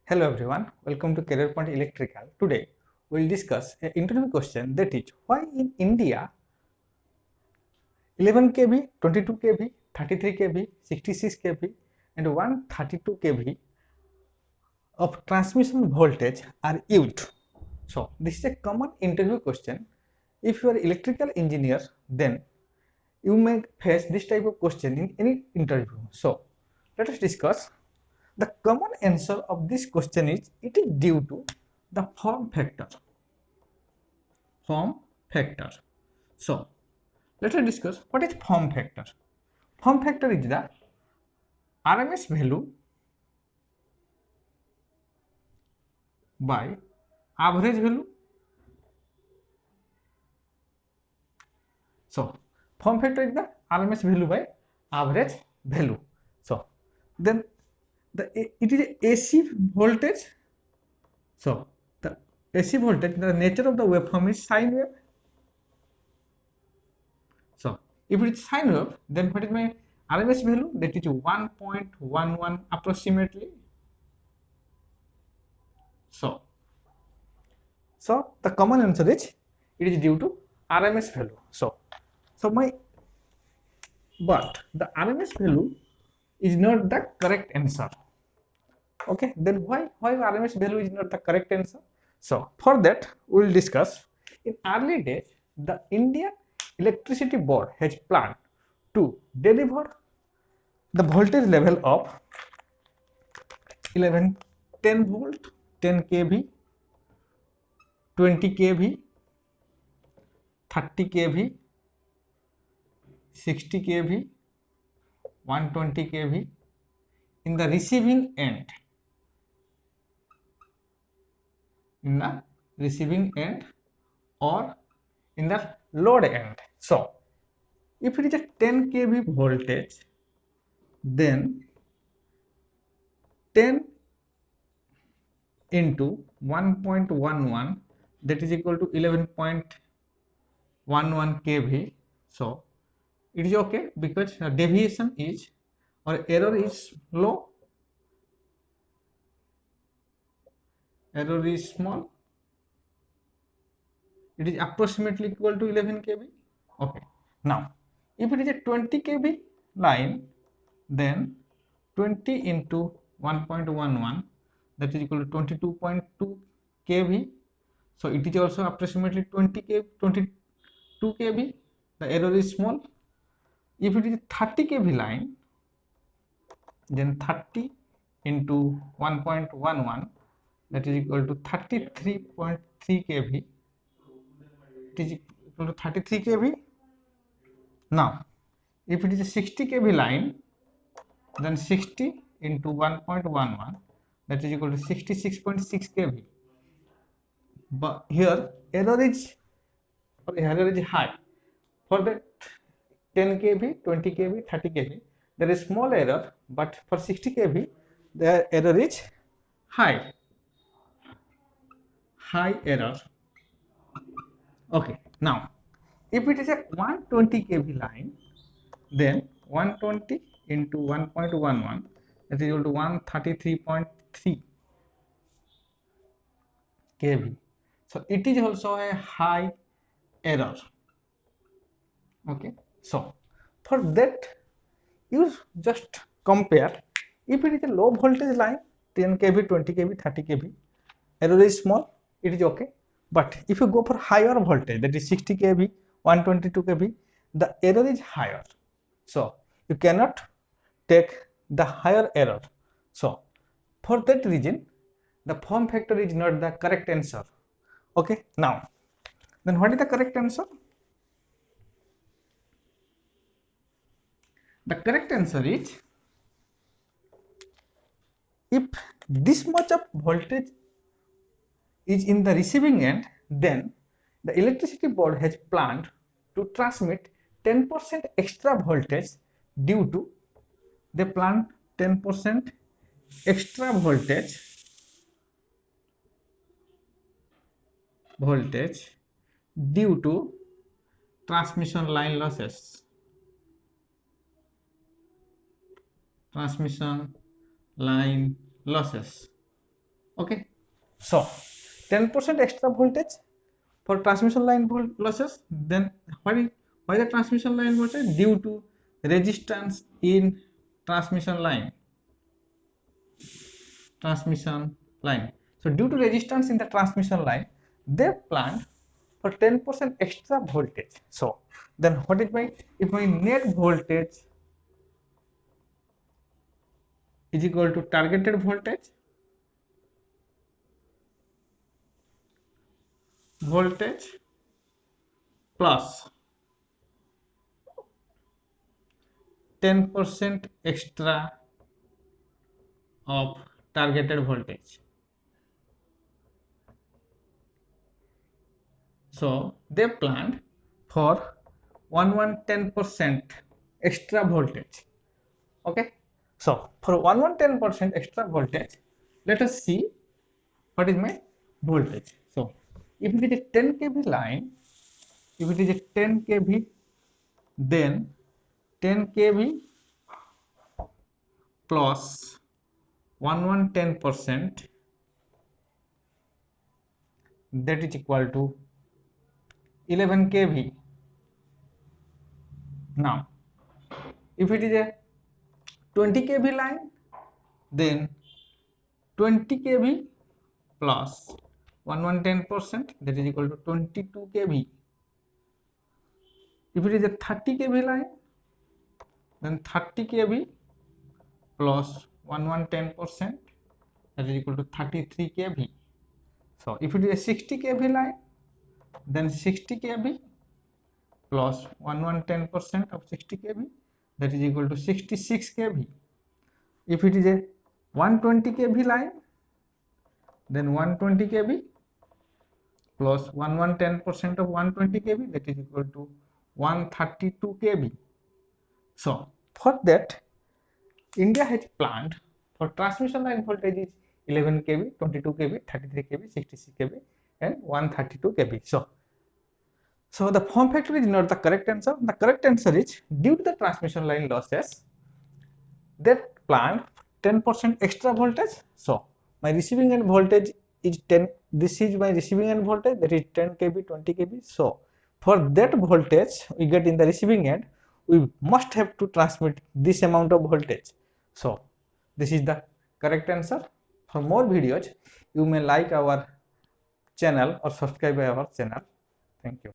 Hello everyone, welcome to Career Point Electrical. Today we will discuss an interview question that is why in India 11 kV, 22 kV, 33 kV, 66 kV and 132 kV of transmission voltage are used. So this is a common interview question. If you are electrical engineer, then you may face this type of question in any interview. So let us discuss. The common answer of this question is it is due to the form factor. Form factor. So let us discuss what is form factor. Form factor is the RMS value by average value. So form factor is the RMS value by average value. So then it is AC voltage. So the AC voltage, the nature of the waveform is sine wave. So if it is sine wave, then what is my RMS value? That is 1.11 approximately. So the common answer is it is due to RMS value. But the RMS value is not the correct answer. Okay, then why RMS value is not the correct answer? So for that we will discuss. In early days, the Indian Electricity Board has planned to deliver the voltage level of 11, 10 volt, 10 kV, 20 kV, 30 kV, 60 kV, 120 kV in the receiving end. In the receiving end or in the load end. So if it is a 10 kV voltage, then 10 into 1.11, that is equal to 11.11 kV. So it is okay because deviation is or error is low, error is small, it is approximately equal to 11 kV. Okay, now if it is a 20 kV line, then 20 into 1.11, that is equal to 22.2 kV. So it is also approximately 20 kV, 22 kV. The error is small. If it is 30 kV line, then 30 into 1.11, that is equal to 33.3 kV. It is equal to 33 kV. Now if it is a 60 kV line, then 60 into 1.11, that is equal to 66.6 kV. But here error is high. For the 10 kV, 20 kV, 30 kV, there is small error, but for 60 kV, the error is high error. Okay, now if it is a 120 kV line, then 120 into 1.11, that is equal to 133.3 kV. So it is also a high error. Okay, so for that you just compare. If it is a low voltage line, 10 kV, 20 kV, 30 kV, error is small, it is okay. But if you go for higher voltage, that is 60 kV, 122 kV, the error is higher. So you cannot take the higher error. So for that reason, the form factor is not the correct answer. Okay, now then what is the correct answer? The correct answer is, if this much of voltage is in the receiving end, then the electricity board has planned to transmit 10% extra voltage due to they planned 10% extra voltage due to transmission line losses. Transmission line losses. Okay, so 10% extra voltage for transmission line losses. Then why the transmission line voltage? Due to resistance in transmission line. So due to resistance in the transmission line, they planned for 10% extra voltage. So then what is my, if my net voltage is equal to targeted voltage plus 10% extra of targeted voltage. So they planned for 10% extra voltage. Okay, so for 10% extra voltage, let us see what is my voltage. So if it is a 10 kV line, if it is a 10 kV, then 10 kV plus 10%, that is equal to 11 kV. Now if it is a 20 kV line, then 20 kV plus 10%, that is equal to 22 kV. If it is a 30 kV line, then 30 kV plus 10%, that is equal to 33 kV. So if it is a 60 kV line, then 60 kV plus 10% of 60 kV, that is equal to 66 kV. If it is a 120 kV line, then 120 kV plus 10% of 120 kV, that is equal to 132 kV. So for that, India has planned for transmission line voltage is 11 kV, 22 kV, 33 kV, 66 kV and 132 kV. So the form factor is not the correct answer. The correct answer is due to the transmission line losses, that planned 10% extra voltage. So my receiving end voltage is 10. This is my receiving end voltage, that is 10 kV, 20 kV. So for that voltage we get in the receiving end, we must have to transmit this amount of voltage. So this is the correct answer. For more videos, you may like our channel or subscribe our channel. Thank you.